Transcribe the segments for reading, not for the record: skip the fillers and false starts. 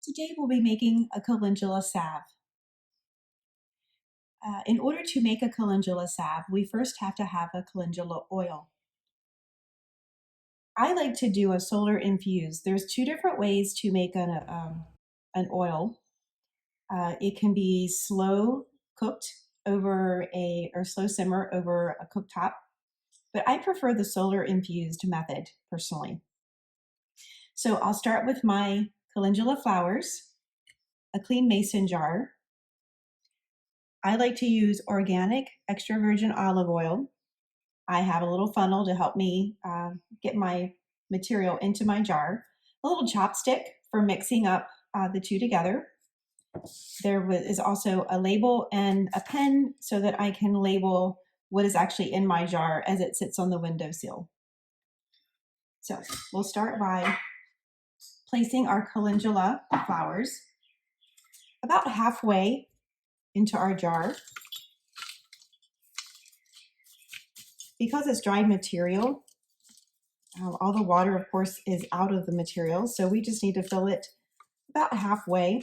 Today we'll be making a calendula salve. In order to make a calendula salve, we first have to have a calendula oil. I like to do a solar infused. There's two different ways to make an oil. It can be slow cooked over or slow simmer over a cooktop, but I prefer the solar infused method personally. So I'll start with my calendula flowers, a clean mason jar. I like to use organic extra virgin olive oil. I have a little funnel to help me get my material into my jar. A little chopstick for mixing up the two together. There is also a label and a pen so that I can label what is actually in my jar as it sits on the windowsill. So we'll start by placing our calendula flowers about halfway into our jar. Because it's dried material, all the water, of course, is out of the material, so we just need to fill it about halfway.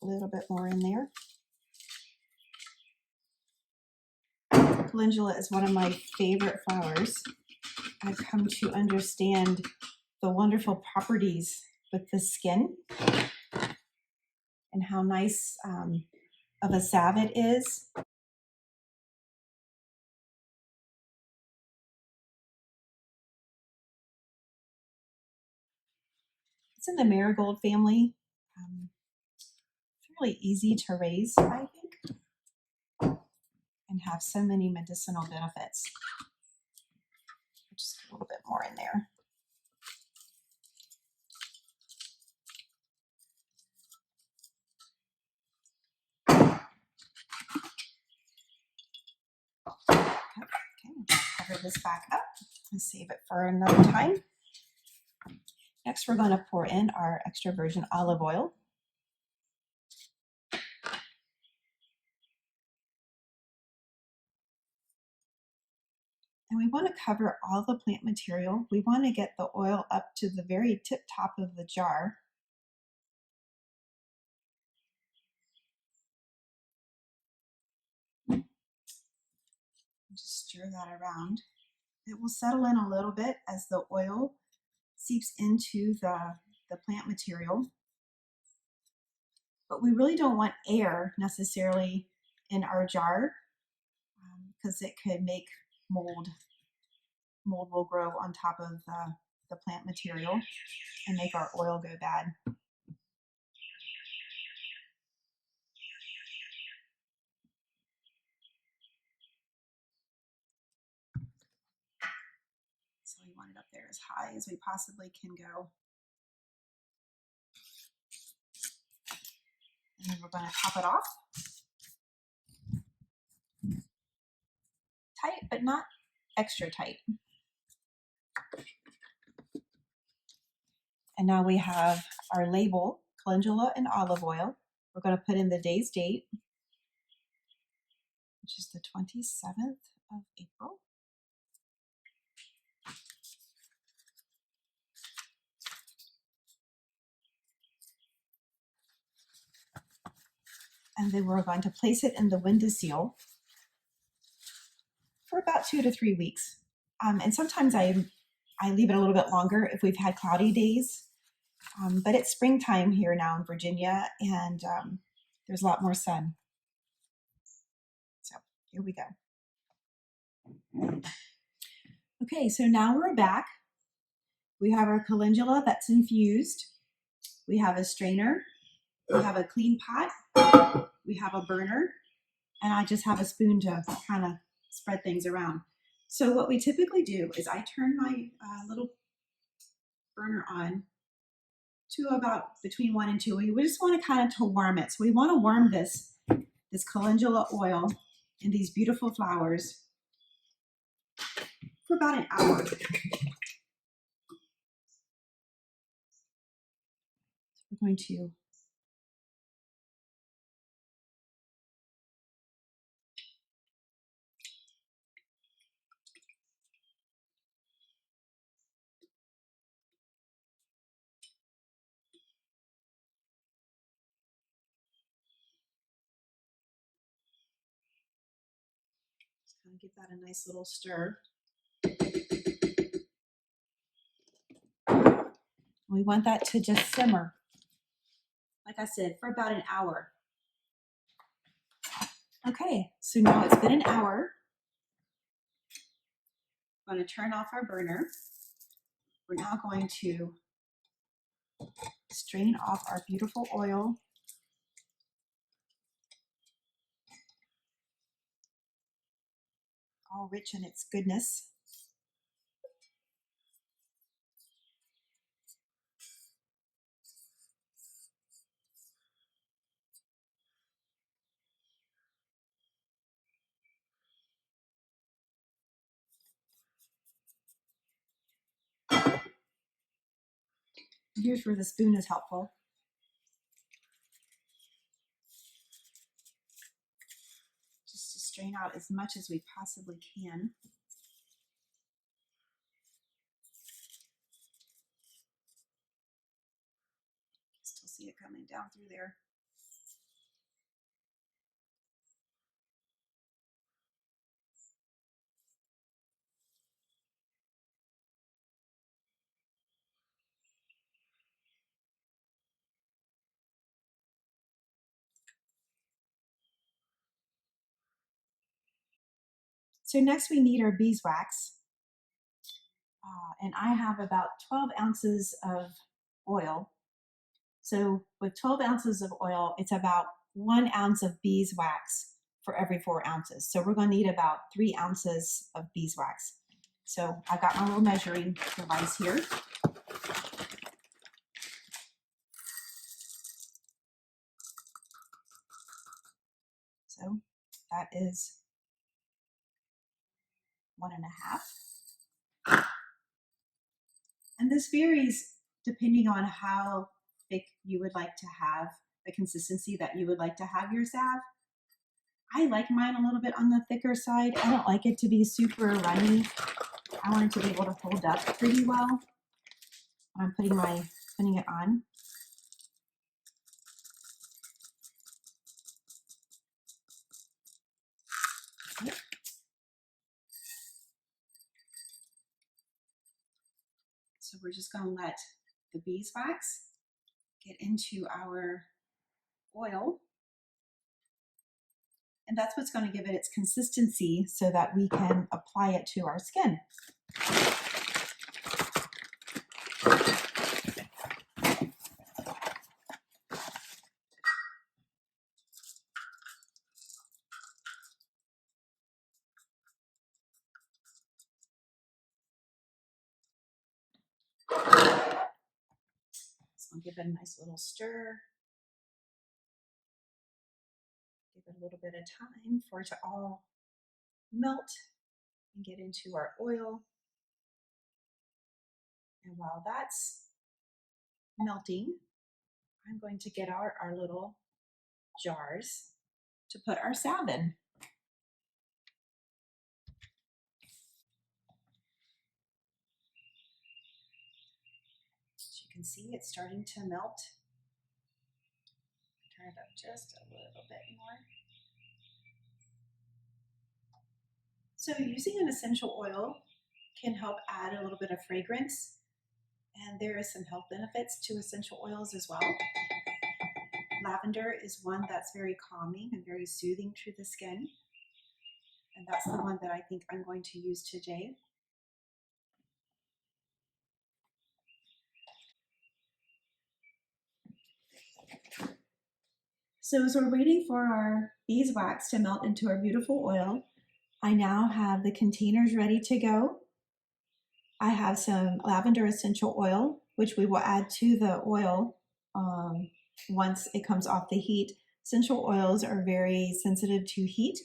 A little bit more in there. Calendula is one of my favorite flowers. I've come to understand the wonderful properties with the skin and how nice of a salve it is. It's in the marigold family. Really easy to raise, I think, and have so many medicinal benefits. Just a little bit more in there. Okay, cover this back up and save it for another time. Next, we're going to pour in our extra virgin olive oil. And we want to cover all the plant material. We want to get the oil up to the very tip top of the jar. Just stir that around. It will settle in a little bit as the oil seeps into the plant material. But we really don't want air necessarily in our jar because it could make mold. Mold will grow on top of the plant material and make our oil go bad. So we want it up there as high as we possibly can go. And then we're going to top it off. Tight, but not extra tight. And now we have our label, calendula and olive oil. We're going to put in the day's date, which is the 27th of April. And then we're going to place it in the windowsill for about 2 to 3 weeks. And sometimes I leave it a little bit longer if we've had cloudy days. But it's springtime here now in Virginia, and there's a lot more sun. So here we go. Okay, so now we're back. We have our calendula that's infused. We have a strainer. We have a clean pot. We have a burner. And I just have a spoon to kind of spread things around. So what we typically do is I turn my little burner on to about between 1 and 2. We just want to kind of to warm it. So we want to warm this calendula oil in these beautiful flowers for about an hour. We're going to kind of give that a nice little stir. We want that to just simmer, like I said, for about an hour. Okay, so now it's been an hour. I'm going to turn off our burner. We're now going to strain off our beautiful oil. All rich in its goodness. Here's where the spoon is helpful. Just to strain out as much as we possibly can. Still see it coming down through there. So next we need our beeswax. And I have about 12 ounces of oil. So with 12 ounces of oil, it's about 1 ounce of beeswax for every 4 ounces. So we're going to need about 3 ounces of beeswax. So I got my little measuring device here. So that is 1.5. And this varies depending on how thick you would like to have, the consistency that you would like to have your salve. I like mine a little bit on the thicker side. I don't like it to be super runny. I want it to be able to hold up pretty well when I'm putting it on. Okay. So we're just going to let the beeswax get into our oil. And that's what's going to give it its consistency so that we can apply it to our skin. So I'll give it a nice little stir. Give it a little bit of time for it to all melt and get into our oil. And while that's melting, I'm going to get out our little jars to put our salve in. As you can see, it's starting to melt. Turn it up just a little bit more. So using an essential oil can help add a little bit of fragrance, and there is some health benefits to essential oils as well. Lavender is one that's very calming and very soothing to the skin, and that's the one that I think I'm going to use today. So as we're waiting for our beeswax to melt into our beautiful oil, I now have the containers ready to go. I have some lavender essential oil, which we will add to the oil once it comes off the heat. Essential oils are very sensitive to heat,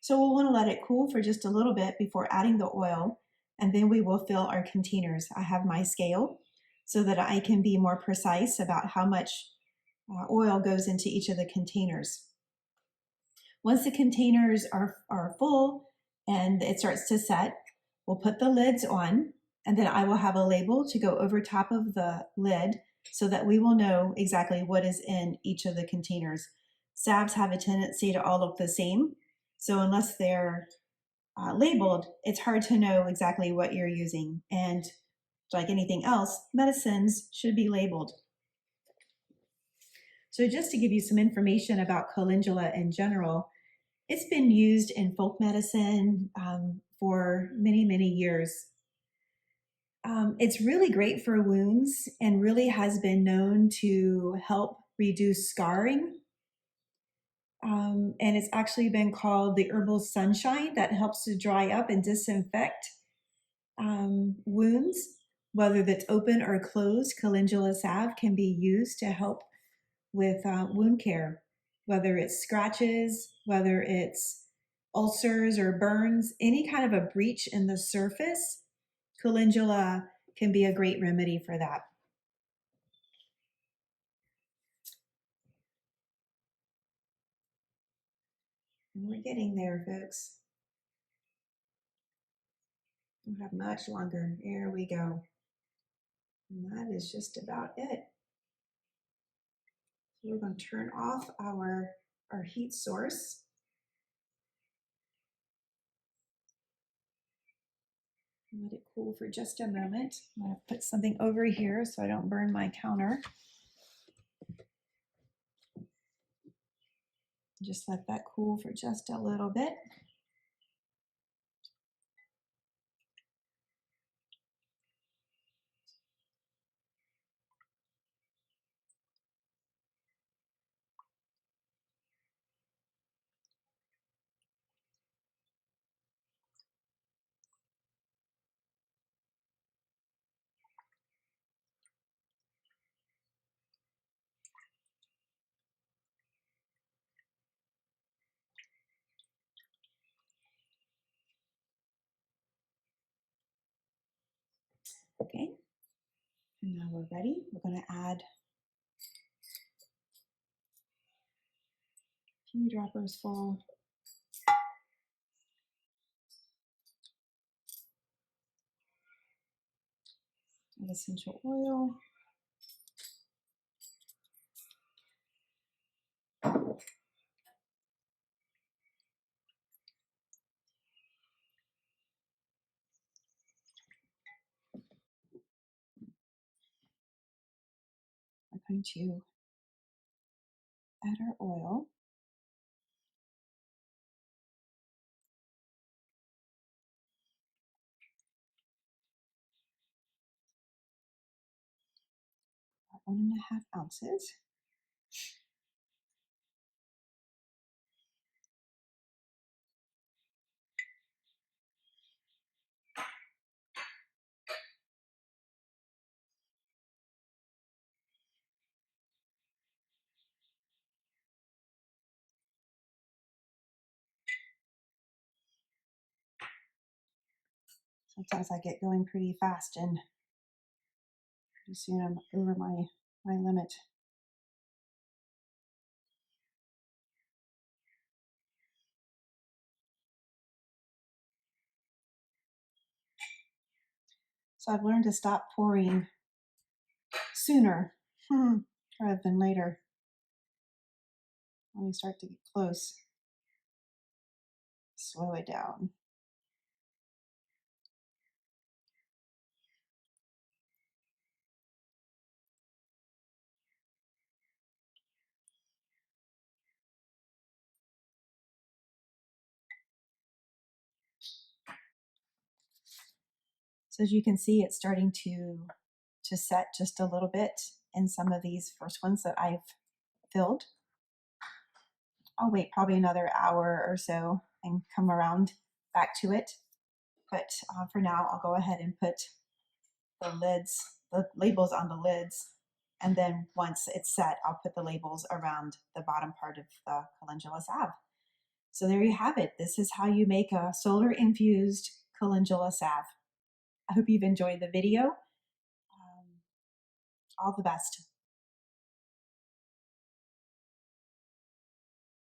So we'll want to let it cool for just a little bit before adding the oil, and then we will fill our containers. I have my scale so that I can be more precise about how much oil goes into each of the containers. Once the containers are full and it starts to set, we'll put the lids on, and then I will have a label to go over top of the lid so that we will know exactly what is in each of the containers. Salves have a tendency to all look the same, so unless they're labeled, it's hard to know exactly what you're using. And like anything else, medicines should be labeled. So just to give you some information about calendula in general, it's been used in folk medicine for many, many years. It's really great for wounds and really has been known to help reduce scarring. And it's actually been called the herbal sunshine that helps to dry up and disinfect wounds, whether that's open or closed. Calendula salve can be used to help with wound care, whether it's scratches, whether it's ulcers or burns, any kind of a breach in the surface. Calendula can be a great remedy for that. And we're getting there, folks. Don't have much longer. There we go. And that is just about it. So we're going to turn off our heat source. Let it cool for just a moment. I'm going to put something over here so I don't burn my counter. Just let that cool for just a little bit. Okay, and now we're ready. We're going to add a few droppers full. Of essential oil. We're going to add our oil. About 1.5 ounces. Sometimes I get going pretty fast and pretty soon I'm over my limit. So I've learned to stop pouring sooner rather than later. When we start to get close, slow it down. So as you can see, it's starting to set just a little bit in some of these first ones that I've filled. I'll wait probably another hour or so and come around back to it. But for now, I'll go ahead and put the labels on the lids. And then once it's set, I'll put the labels around the bottom part of the calendula salve. So there you have it. This is how you make a solar infused calendula salve. I hope you've enjoyed the video. All the best.